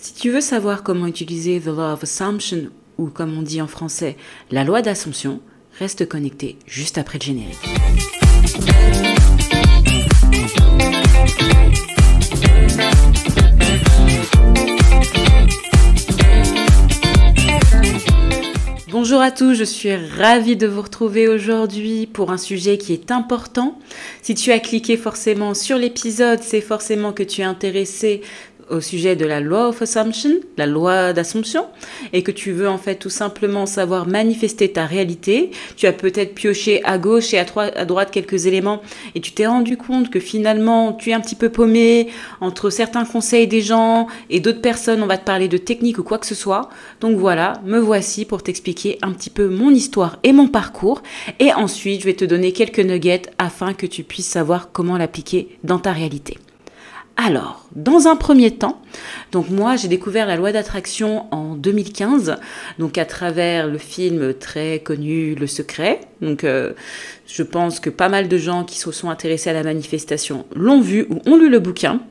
Si tu veux savoir comment utiliser The Law of Assumption, ou comme on dit en français, la loi d'Assomption, reste connecté juste après le générique. Bonjour à tous, je suis ravie de vous retrouver aujourd'hui pour un sujet qui est important. Si tu as cliqué forcément sur l'épisode, c'est forcément que tu es intéressé au sujet de la Law of Assumption, la loi d'Assomption, et que tu veux en fait tout simplement savoir manifester ta réalité. Tu as peut-être pioché à gauche et à droite quelques éléments et tu t'es rendu compte que finalement tu es un petit peu paumé entre certains conseils des gens et d'autres personnes, on va te parler de technique ou quoi que ce soit. Donc voilà, me voici pour t'expliquer un petit peu mon histoire et mon parcours, et ensuite je vais te donner quelques nuggets afin que tu puisses savoir comment l'appliquer dans ta réalité. Alors, dans un premier temps, donc moi j'ai découvert la loi d'attraction en 2015, donc à travers le film très connu Le Secret. Donc je pense que pas mal de gens qui se sont intéressés à la manifestation l'ont vu ou ont lu le bouquin.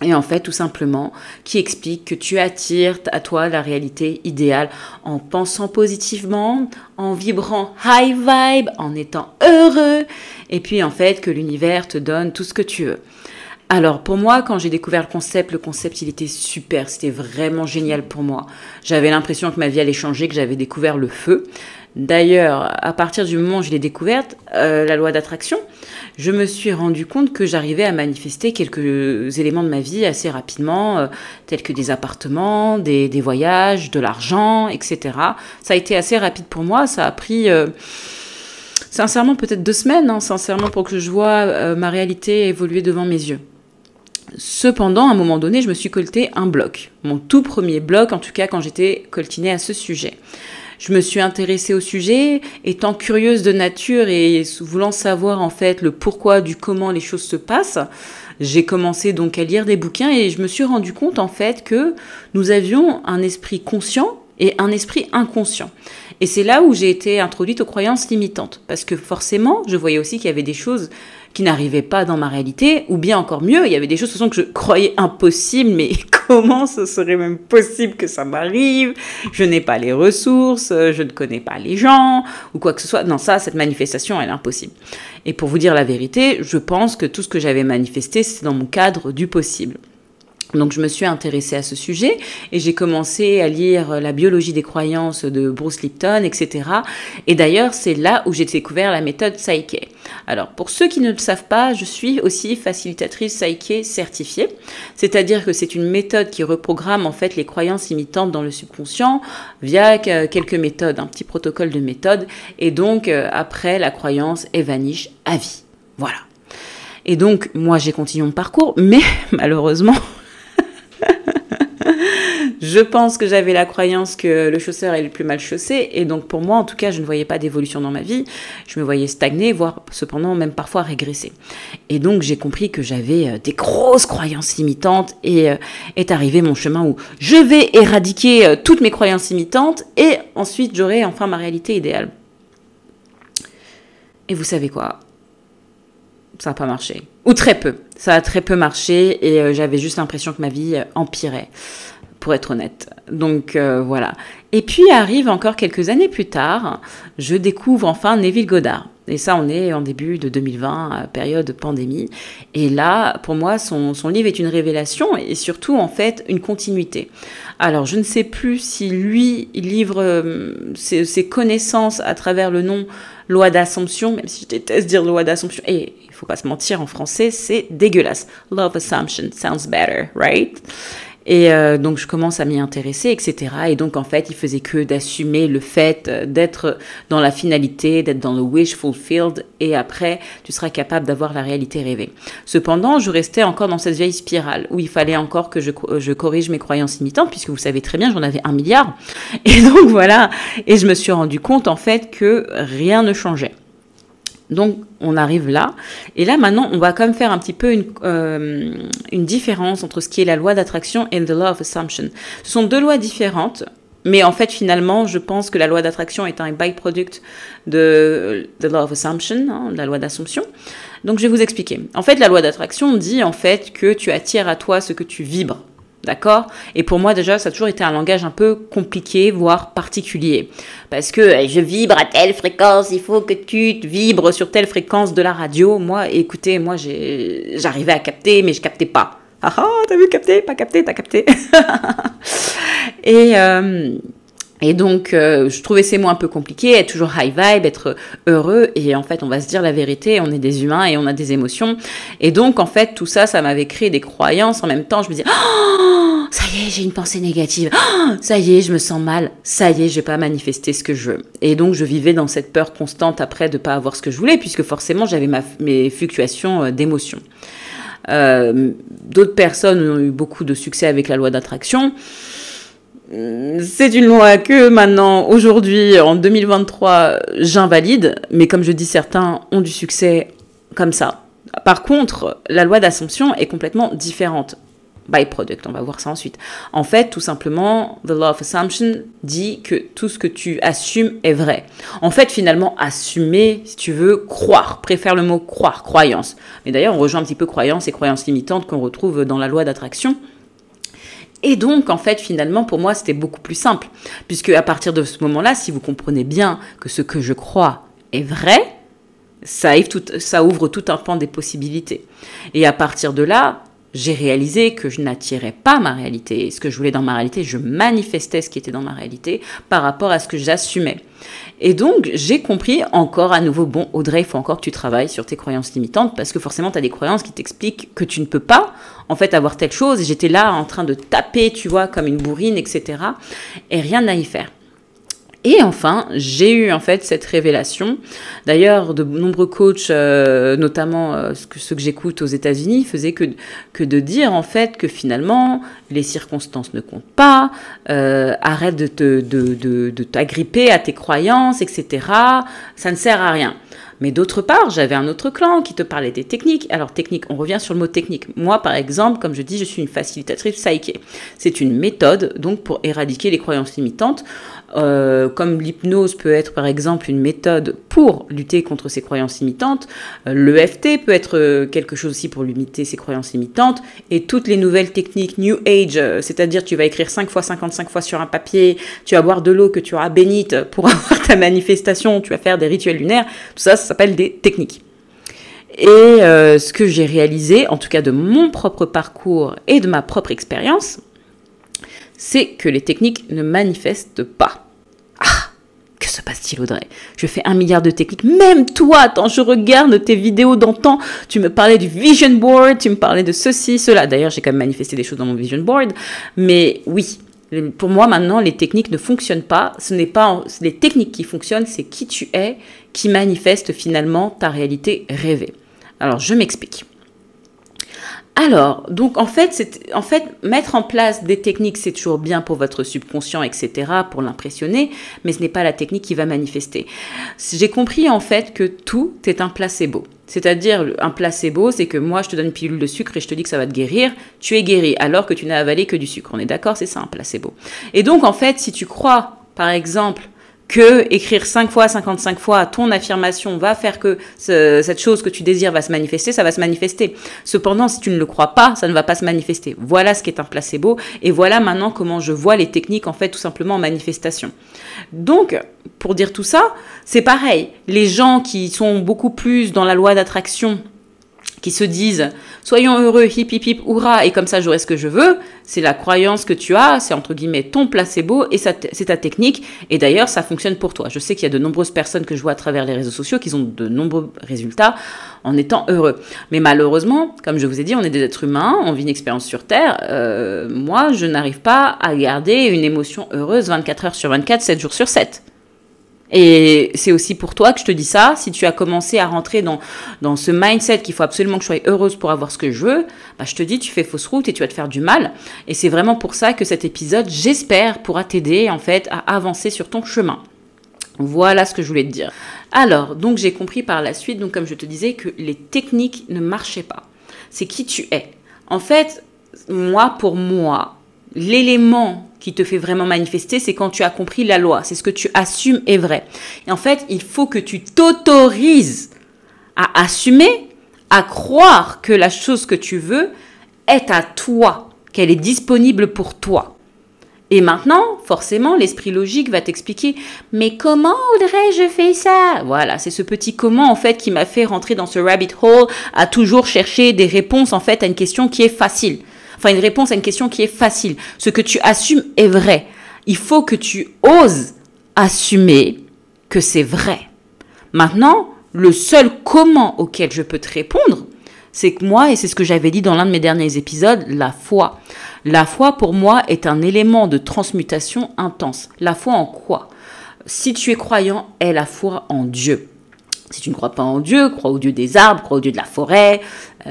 Et en fait, tout simplement, qui explique que tu attires à toi la réalité idéale en pensant positivement, en vibrant high vibe, en étant heureux, et puis en fait que l'univers te donne tout ce que tu veux. Alors pour moi, quand j'ai découvert le concept il était super, c'était vraiment génial pour moi. J'avais l'impression que ma vie allait changer, que j'avais découvert le feu. D'ailleurs, à partir du moment où je l'ai découverte, la loi d'attraction, je me suis rendu compte que j'arrivais à manifester quelques éléments de ma vie assez rapidement, tels que des appartements, des voyages, de l'argent, etc. Ça a été assez rapide pour moi, ça a pris... sincèrement, peut-être 2 semaines, sincèrement, pour que je vois ma réalité évoluer devant mes yeux. Cependant, à un moment donné, je me suis colté un bloc. Mon tout premier bloc, en tout cas, quand j'étais coltinée à ce sujet. Je me suis intéressée au sujet, étant curieuse de nature et voulant savoir, en fait, le pourquoi du comment les choses se passent. J'ai commencé donc à lire des bouquins et je me suis rendu compte, en fait, que nous avions un esprit conscient et un esprit inconscient. Et c'est là où j'ai été introduite aux croyances limitantes. Parce que forcément, je voyais aussi qu'il y avait des choses qui n'arrivaient pas dans ma réalité, ou bien encore mieux, il y avait des choses de toute façon que je croyais impossibles, mais comment ce serait même possible que ça m'arrive? Je n'ai pas les ressources, je ne connais pas les gens, ou quoi que ce soit. Non, cette manifestation, elle est impossible. Et pour vous dire la vérité, je pense que tout ce que j'avais manifesté, c'est dans mon cadre du possible. Donc je me suis intéressée à ce sujet et j'ai commencé à lire la biologie des croyances de Bruce Lipton, etc. Et d'ailleurs, c'est là où j'ai découvert la méthode Psyche. Alors, pour ceux qui ne le savent pas, je suis aussi facilitatrice Psyche certifiée. C'est-à-dire que c'est une méthode qui reprogramme en fait les croyances limitantes dans le subconscient via quelques méthodes, un petit protocole de méthode. Et donc, après, la croyance évaniche à vie. Voilà. Et donc, moi, j'ai continué mon parcours, mais malheureusement... Je pense que j'avais la croyance que le chausseur est le plus mal chaussé, et donc pour moi, en tout cas, je ne voyais pas d'évolution dans ma vie. Je me voyais stagner, voire cependant même parfois régresser. Et donc j'ai compris que j'avais des grosses croyances limitantes, et est arrivé mon chemin où je vais éradiquer toutes mes croyances limitantes, et ensuite j'aurai enfin ma réalité idéale. Et vous savez quoi ? Ça n'a pas marché. Ou très peu. Ça a très peu marché, et j'avais juste l'impression que ma vie empirait. Pour être honnête. Donc voilà. Et puis arrive encore quelques années plus tard, je découvre enfin Neville Goddard. Et ça, on est en début de 2020, période pandémie. Et là, pour moi, son livre est une révélation et surtout, en fait, une continuité. Alors, je ne sais plus si lui livre ses connaissances à travers le nom loi d'Assomption, même si je déteste dire loi d'Assomption. Et il faut pas se mentir, en français, c'est dégueulasse. Law of Assumption sounds better, right? Et donc je commence à m'y intéresser, etc. Et donc en fait, il faisait que d'assumer le fait d'être dans la finalité, d'être dans le wish fulfilled, et après, tu seras capable d'avoir la réalité rêvée. Cependant, je restais encore dans cette vieille spirale, où il fallait encore que je corrige mes croyances limitantes, puisque vous savez très bien, j'en avais 1 milliard. Et donc voilà, et je me suis rendu compte en fait que rien ne changeait. Donc, on arrive là. Et là, maintenant, on va quand même faire un petit peu une différence entre ce qui est la loi d'attraction et the law of assumption. Ce sont 2 lois différentes. Mais en fait, finalement, je pense que la loi d'attraction est un byproduct de the law of assumption, la loi d'assomption. Donc, je vais vous expliquer. En fait, la loi d'attraction dit en fait que tu attires à toi ce que tu vibres. D'accord? Et pour moi, déjà, ça a toujours été un langage un peu compliqué, voire particulier. Parce que je vibre à telle fréquence, il faut que tu vibres sur telle fréquence de la radio. Moi, écoutez, j'arrivais à capter, mais je captais pas. Ah ah, t'as vu capter? Pas capter, t'as capté. Et donc, je trouvais ces mots un peu compliqués, être toujours high vibe, être heureux. Et en fait, on va se dire la vérité, on est des humains et on a des émotions. Et donc, en fait, tout ça, ça m'avait créé des croyances. En même temps, je me disais, oh, ça y est, j'ai une pensée négative. Oh, ça y est, je me sens mal. Ça y est, je vais pas manifester ce que je veux. Et donc, je vivais dans cette peur constante après de pas avoir ce que je voulais, puisque forcément, j'avais mes fluctuations d'émotions. D'autres personnes ont eu beaucoup de succès avec la loi d'attraction. C'est une loi que maintenant, aujourd'hui, en 2023, j'invalide, mais comme je dis, certains ont du succès comme ça. Par contre, la loi d'assumption est complètement différente. Byproduct, on va voir ça ensuite. En fait, tout simplement, the law of assumption dit que tout ce que tu assumes est vrai. En fait, finalement, assumer, si tu veux, croire. Préfère le mot croire, croyance. Mais d'ailleurs, on rejoint un petit peu croyance et croyances limitantes qu'on retrouve dans la loi d'attraction. Et donc, en fait, finalement, pour moi, c'était beaucoup plus simple. Puisque à partir de ce moment-là, si vous comprenez bien que ce que je crois est vrai, ça ouvre tout un pan des possibilités. Et à partir de là, j'ai réalisé que je n'attirais pas ma réalité. Et ce que je voulais dans ma réalité, je manifestais ce qui était dans ma réalité par rapport à ce que j'assumais. Et donc, j'ai compris encore à nouveau, bon, Audrey, il faut encore que tu travailles sur tes croyances limitantes parce que forcément, tu as des croyances qui t'expliquent que tu ne peux pas, en fait, avoir telle chose. Et j'étais là en train de taper, tu vois, comme une bourrine, etc. Et rien à y faire. Et enfin, j'ai eu en fait cette révélation. D'ailleurs, de nombreux coachs, notamment ceux que j'écoute aux États-Unis, faisaient que de dire en fait que finalement les circonstances ne comptent pas, arrête de t'agripper à tes croyances, etc. Ça ne sert à rien. Mais d'autre part, j'avais un autre clan qui te parlait des techniques. Alors technique, on revient sur le mot technique. Moi, par exemple, comme je dis, je suis une facilitatrice psyché. C'est une méthode donc pour éradiquer les croyances limitantes. Comme l'hypnose peut être par exemple une méthode pour lutter contre ces croyances limitantes, l'EFT peut être quelque chose aussi pour limiter ces croyances limitantes, et toutes les nouvelles techniques New Age, c'est-à-dire tu vas écrire 5 fois 55 fois sur un papier, tu vas boire de l'eau que tu auras bénite pour avoir ta manifestation, tu vas faire des rituels lunaires, tout ça, ça s'appelle des techniques. Et ce que j'ai réalisé, en tout cas de mon propre parcours et de ma propre expérience, c'est que les techniques ne manifestent pas. Ah, que se passe-t-il, Audrey? Je fais 1 milliard de techniques. Même toi, attends, je regarde tes vidéos d'antan. Tu me parlais du vision board, tu me parlais de ceci, cela. D'ailleurs, j'ai quand même manifesté des choses dans mon vision board. Mais oui, pour moi, maintenant, les techniques ne fonctionnent pas. Ce n'est pas les techniques qui fonctionnent, c'est qui tu es qui manifeste finalement ta réalité rêvée. Alors, je m'explique. Alors, donc en fait, mettre en place des techniques, c'est toujours bien pour votre subconscient, etc., pour l'impressionner, mais ce n'est pas la technique qui va manifester. J'ai compris en fait que tout est un placebo. C'est-à-dire, un placebo, c'est que moi, je te donne une pilule de sucre et je te dis que ça va te guérir, tu es guéri, alors que tu n'as avalé que du sucre. On est d'accord? C'est ça, un placebo. Et donc, en fait, si tu crois, par exemple, que écrire 5 fois, 55 fois ton affirmation va faire que cette chose que tu désires va se manifester, ça va se manifester. Cependant, si tu ne le crois pas, ça ne va pas se manifester. Voilà ce qu'est un placebo, et voilà maintenant comment je vois les techniques, en fait, tout simplement en manifestation. Donc, pour dire tout ça, c'est pareil. Les gens qui sont beaucoup plus dans la loi d'attraction, qui se disent « soyons heureux, hip hip hip, hurrah, et comme ça j'aurai ce que je veux », c'est la croyance que tu as, c'est entre guillemets ton placebo, et c'est ta technique, et d'ailleurs ça fonctionne pour toi. Je sais qu'il y a de nombreuses personnes que je vois à travers les réseaux sociaux qui ont de nombreux résultats en étant heureux. Mais malheureusement, comme je vous ai dit, on est des êtres humains, on vit une expérience sur Terre, moi je n'arrive pas à garder une émotion heureuse 24 heures sur 24, 7 jours sur 7. Et c'est aussi pour toi que je te dis ça. Si tu as commencé à rentrer dans ce mindset qu'il faut absolument que je sois heureuse pour avoir ce que je veux, bah je te dis, tu fais fausse route et tu vas te faire du mal. Et c'est vraiment pour ça que cet épisode, j'espère, pourra t'aider en fait à avancer sur ton chemin. Voilà ce que je voulais te dire. Alors, donc j'ai compris par la suite, donc comme je te disais, que les techniques ne marchaient pas. C'est qui tu es. En fait, pour moi, l'élément qui te fait vraiment manifester, c'est quand tu as compris la loi. C'est ce que tu assumes est vrai. Et en fait, il faut que tu t'autorises à assumer, à croire que la chose que tu veux est à toi. qu'elle est disponible pour toi. Et maintenant, forcément, l'esprit logique va t'expliquer « Mais comment, Audrey, je fais ça ?» Voilà, c'est ce petit comment, en fait, qui m'a fait rentrer dans ce rabbit hole à toujours chercher des réponses, en fait, à une question qui est facile. Enfin, une réponse à une question qui est facile. Ce que tu assumes est vrai. Il faut que tu oses assumer que c'est vrai. Maintenant, le seul comment auquel je peux te répondre, c'est que moi, et c'est ce que j'avais dit dans l'un de mes derniers épisodes, la foi. La foi, pour moi, est un élément de transmutation intense. La foi en quoi? Si tu es croyant, est la foi en Dieu. Si tu ne crois pas en Dieu, crois au Dieu des arbres, crois au Dieu de la forêt,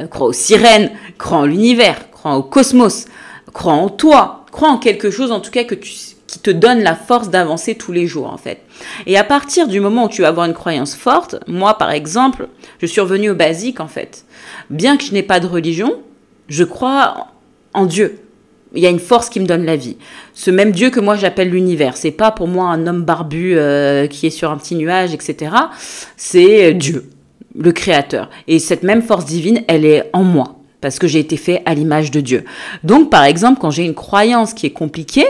crois aux sirènes, crois en l'univers, crois au cosmos, crois en toi, crois en quelque chose en tout cas qui te donne la force d'avancer tous les jours en fait. Et à partir du moment où tu vas avoir une croyance forte, moi par exemple, je suis revenue au basique en fait. Bien que je n'ai pas de religion, je crois en Dieu. Il y a une force qui me donne la vie. Ce même Dieu que moi j'appelle l'univers. C'est pas pour moi un homme barbu qui est sur un petit nuage, etc. C'est Dieu, le Créateur. Et cette même force divine, elle est en moi. Parce que j'ai été fait à l'image de Dieu. Donc par exemple, quand j'ai une croyance qui est compliquée,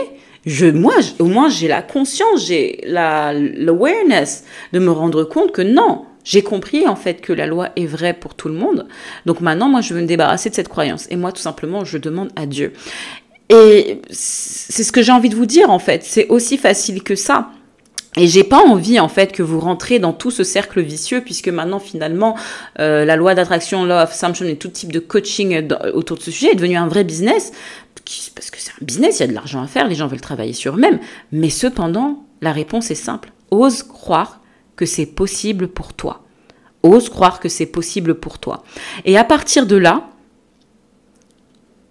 au moins j'ai la conscience, j'ai l'awareness de me rendre compte que non, j'ai compris en fait que la loi est vraie pour tout le monde. Donc maintenant, moi, je veux me débarrasser de cette croyance. Et moi, tout simplement, je demande à Dieu. Et c'est ce que j'ai envie de vous dire en fait. C'est aussi facile que ça. Et j'ai pas envie en fait que vous rentrez dans tout ce cercle vicieux puisque maintenant finalement la loi d'attraction, law of assumption et tout type de coaching autour de ce sujet est devenu un vrai business parce que c'est un business, il y a de l'argent à faire, les gens veulent travailler sur eux-mêmes. Mais cependant, la réponse est simple. Ose croire que c'est possible pour toi. Ose croire que c'est possible pour toi. Et à partir de là,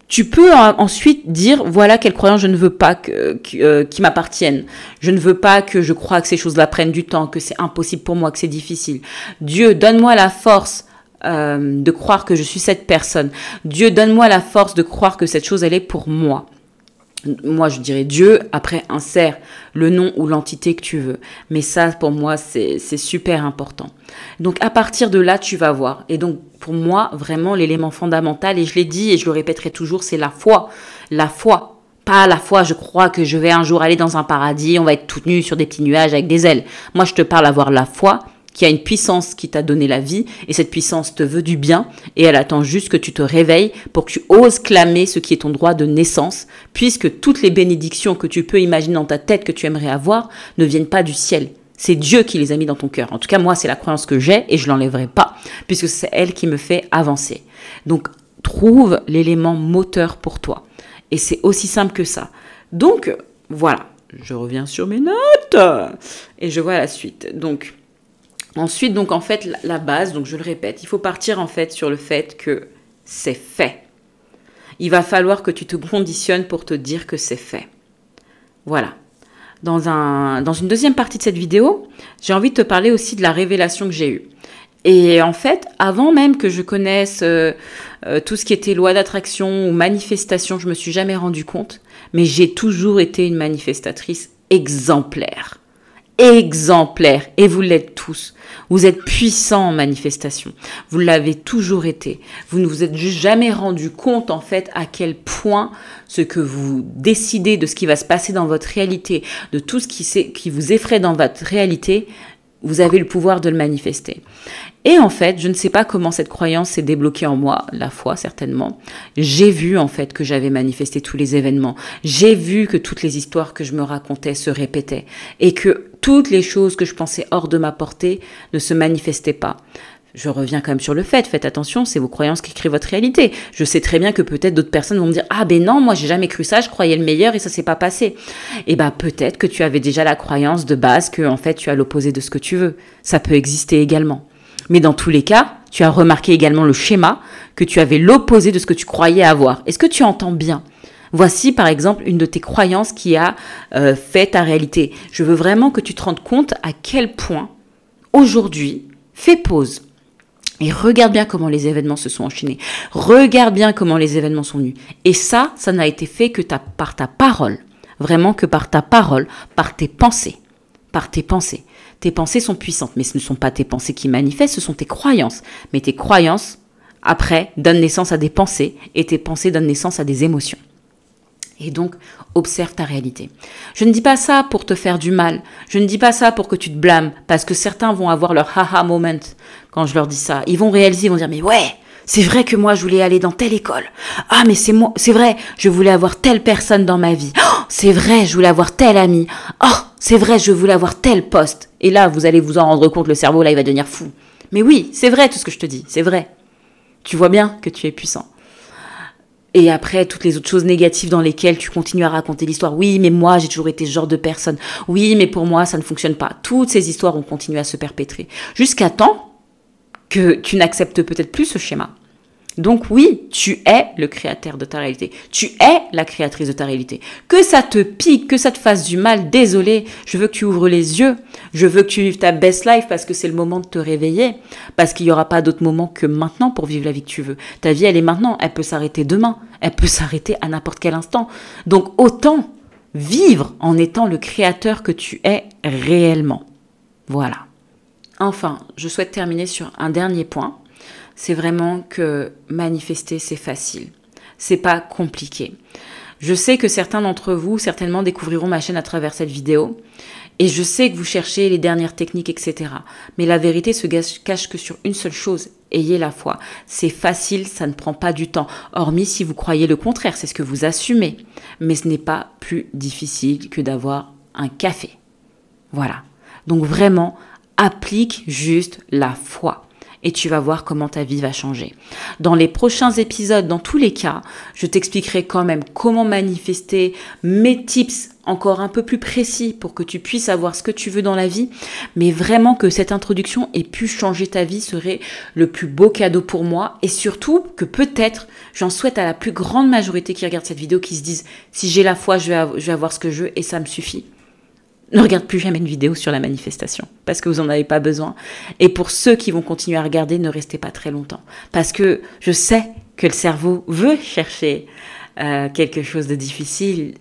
tu peux ensuite dire, voilà quelles croyances je ne veux pas qui m'appartiennent. Je ne veux pas que je croie que ces choses-là prennent du temps, que c'est impossible pour moi, que c'est difficile. Dieu, donne-moi la force de croire que je suis cette personne. Dieu, donne-moi la force de croire que cette chose, elle est pour moi. Moi, je dirais Dieu, après insère le nom ou l'entité que tu veux. Mais ça, pour moi, c'est super important. Donc, à partir de là, tu vas voir. Et donc, pour moi, vraiment, l'élément fondamental, et je l'ai dit et je le répéterai toujours, c'est la foi. La foi. Pas la foi, je crois que je vais un jour aller dans un paradis, on va être toute nue sur des petits nuages avec des ailes. Moi, je te parle d'avoir la foi qui a une puissance qui t'a donné la vie, et cette puissance te veut du bien, et elle attend juste que tu te réveilles pour que tu oses clamer ce qui est ton droit de naissance, puisque toutes les bénédictions que tu peux imaginer dans ta tête que tu aimerais avoir ne viennent pas du ciel. C'est Dieu qui les a mis dans ton cœur. En tout cas, moi, c'est la croyance que j'ai, et je l'enlèverai pas, puisque c'est elle qui me fait avancer. Donc, trouve l'élément moteur pour toi. Et c'est aussi simple que ça. Donc, voilà. Je reviens sur mes notes, et je vois la suite. Donc, ensuite, donc en fait, la base, donc je le répète, il faut partir en fait sur le fait que c'est fait. Il va falloir que tu te conditionnes pour te dire que c'est fait. Voilà. Dans une deuxième partie de cette vidéo, j'ai envie de te parler aussi de la révélation que j'ai eue. Et en fait, avant même que je connaisse tout ce qui était loi d'attraction ou manifestation, je me suis jamais rendu compte, mais j'ai toujours été une manifestatrice exemplaire. Exemplaire, et vous l'êtes tous. Vous êtes puissants en manifestation. Vous l'avez toujours été. Vous ne vous êtes juste jamais rendu compte en fait à quel point ce que vous décidez de ce qui va se passer dans votre réalité, de tout ce qui vous effraie dans votre réalité, vous avez le pouvoir de le manifester. Et en fait, je ne sais pas comment cette croyance s'est débloquée en moi, la foi certainement. J'ai vu en fait que j'avais manifesté tous les événements. J'ai vu que toutes les histoires que je me racontais se répétaient et que toutes les choses que je pensais hors de ma portée ne se manifestaient pas. Je reviens quand même sur le fait, faites attention, c'est vos croyances qui créent votre réalité. Je sais très bien que peut-être d'autres personnes vont me dire « Ah ben non, moi j'ai jamais cru ça, je croyais le meilleur et ça s'est pas passé. » Et ben peut-être que tu avais déjà la croyance de base que en fait tu as l'opposé de ce que tu veux. Ça peut exister également. Mais dans tous les cas, tu as remarqué également le schéma que tu avais l'opposé de ce que tu croyais avoir. Est-ce que tu entends bien ? Voici par exemple une de tes croyances qui a fait ta réalité. Je veux vraiment que tu te rendes compte à quel point aujourd'hui, fais pause. Et regarde bien comment les événements se sont enchaînés. Regarde bien comment les événements sont venus. Et ça n'a été fait que par ta parole. Vraiment que par ta parole, par tes pensées. Par tes pensées. Tes pensées sont puissantes, mais ce ne sont pas tes pensées qui manifestent, ce sont tes croyances. Mais tes croyances, après, donnent naissance à des pensées, et tes pensées donnent naissance à des émotions. Et donc, observe ta réalité. Je ne dis pas ça pour te faire du mal. Je ne dis pas ça pour que tu te blâmes. Parce que certains vont avoir leur haha moment quand je leur dis ça. Ils vont réaliser, ils vont dire, mais ouais, c'est vrai que moi, je voulais aller dans telle école. Ah, mais c'est vrai, je voulais avoir telle personne dans ma vie. Oh, c'est vrai, je voulais avoir tel ami. Oh, c'est vrai, je voulais avoir tel poste. Et là, vous allez vous en rendre compte, le cerveau, là, il va devenir fou. Mais oui, c'est vrai tout ce que je te dis, c'est vrai. Tu vois bien que tu es puissant. Et après, toutes les autres choses négatives dans lesquelles tu continues à raconter l'histoire. Oui, mais moi, j'ai toujours été ce genre de personne. Oui, mais pour moi, ça ne fonctionne pas. Toutes ces histoires ont continué à se perpétrer. Jusqu'à temps que tu n'acceptes peut-être plus ce schéma. Donc oui, tu es le créateur de ta réalité. Tu es la créatrice de ta réalité. Que ça te pique, que ça te fasse du mal, désolé. Je veux que tu ouvres les yeux. Je veux que tu vives ta best life parce que c'est le moment de te réveiller. Parce qu'il n'y aura pas d'autre moment que maintenant pour vivre la vie que tu veux. Ta vie, elle est maintenant. Elle peut s'arrêter demain. Elle peut s'arrêter à n'importe quel instant. Donc autant vivre en étant le créateur que tu es réellement. Voilà. Enfin, je souhaite terminer sur un dernier point. C'est vraiment que manifester, c'est facile. C'est pas compliqué. Je sais que certains d'entre vous, certainement, découvriront ma chaîne à travers cette vidéo. Et je sais que vous cherchez les dernières techniques, etc. Mais la vérité se cache que sur une seule chose. Ayez la foi. C'est facile, ça ne prend pas du temps. Hormis si vous croyez le contraire, c'est ce que vous assumez. Mais ce n'est pas plus difficile que d'avoir un café. Voilà. Donc vraiment, applique juste la foi. Et tu vas voir comment ta vie va changer. Dans les prochains épisodes, dans tous les cas, je t'expliquerai quand même comment manifester, mes tips encore un peu plus précis pour que tu puisses avoir ce que tu veux dans la vie. Mais vraiment que cette introduction ait pu changer ta vie serait le plus beau cadeau pour moi. Et surtout que peut-être, j'en souhaite à la plus grande majorité qui regarde cette vidéo, qui se disent, si j'ai la foi, je vais avoir ce que je veux et ça me suffit. Ne regarde plus jamais une vidéo sur la manifestation parce que vous n'en avez pas besoin. Et pour ceux qui vont continuer à regarder, ne restez pas très longtemps. Parce que je sais que le cerveau veut chercher quelque chose de difficile,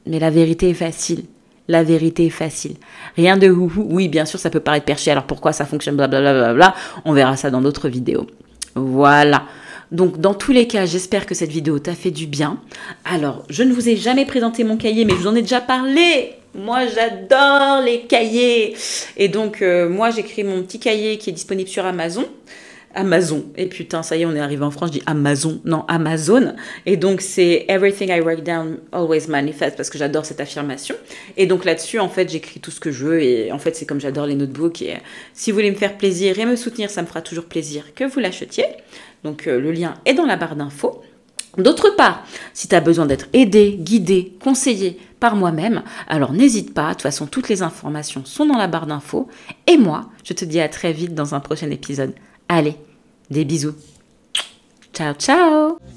mais la vérité est facile. La vérité est facile. Rien de houhou. Oui, bien sûr, ça peut paraître perché. Alors pourquoi ça fonctionne, blablabla. On verra ça dans d'autres vidéos. Voilà. Donc, dans tous les cas, j'espère que cette vidéo t'a fait du bien. Alors, je ne vous ai jamais présenté mon cahier, mais je vous en ai déjà parlé. Moi, j'adore les cahiers. Et donc, moi, j'ai créé mon petit cahier qui est disponible sur Amazon. Amazon. Et putain, ça y est, on est arrivé en France, je dis Amazon. Non, Amazon. Et donc, c'est Everything I write down always manifest parce que j'adore cette affirmation. Et donc, là-dessus, en fait, j'écris tout ce que je veux. Et en fait, c'est comme j'adore les notebooks. Et si vous voulez me faire plaisir et me soutenir, ça me fera toujours plaisir que vous l'achetiez. Donc, le lien est dans la barre d'infos. D'autre part, si tu as besoin d'être aidé, guidé, conseillé par moi-même, alors n'hésite pas. De toute façon, toutes les informations sont dans la barre d'infos. Et moi, je te dis à très vite dans un prochain épisode. Allez, des bisous. Ciao, ciao!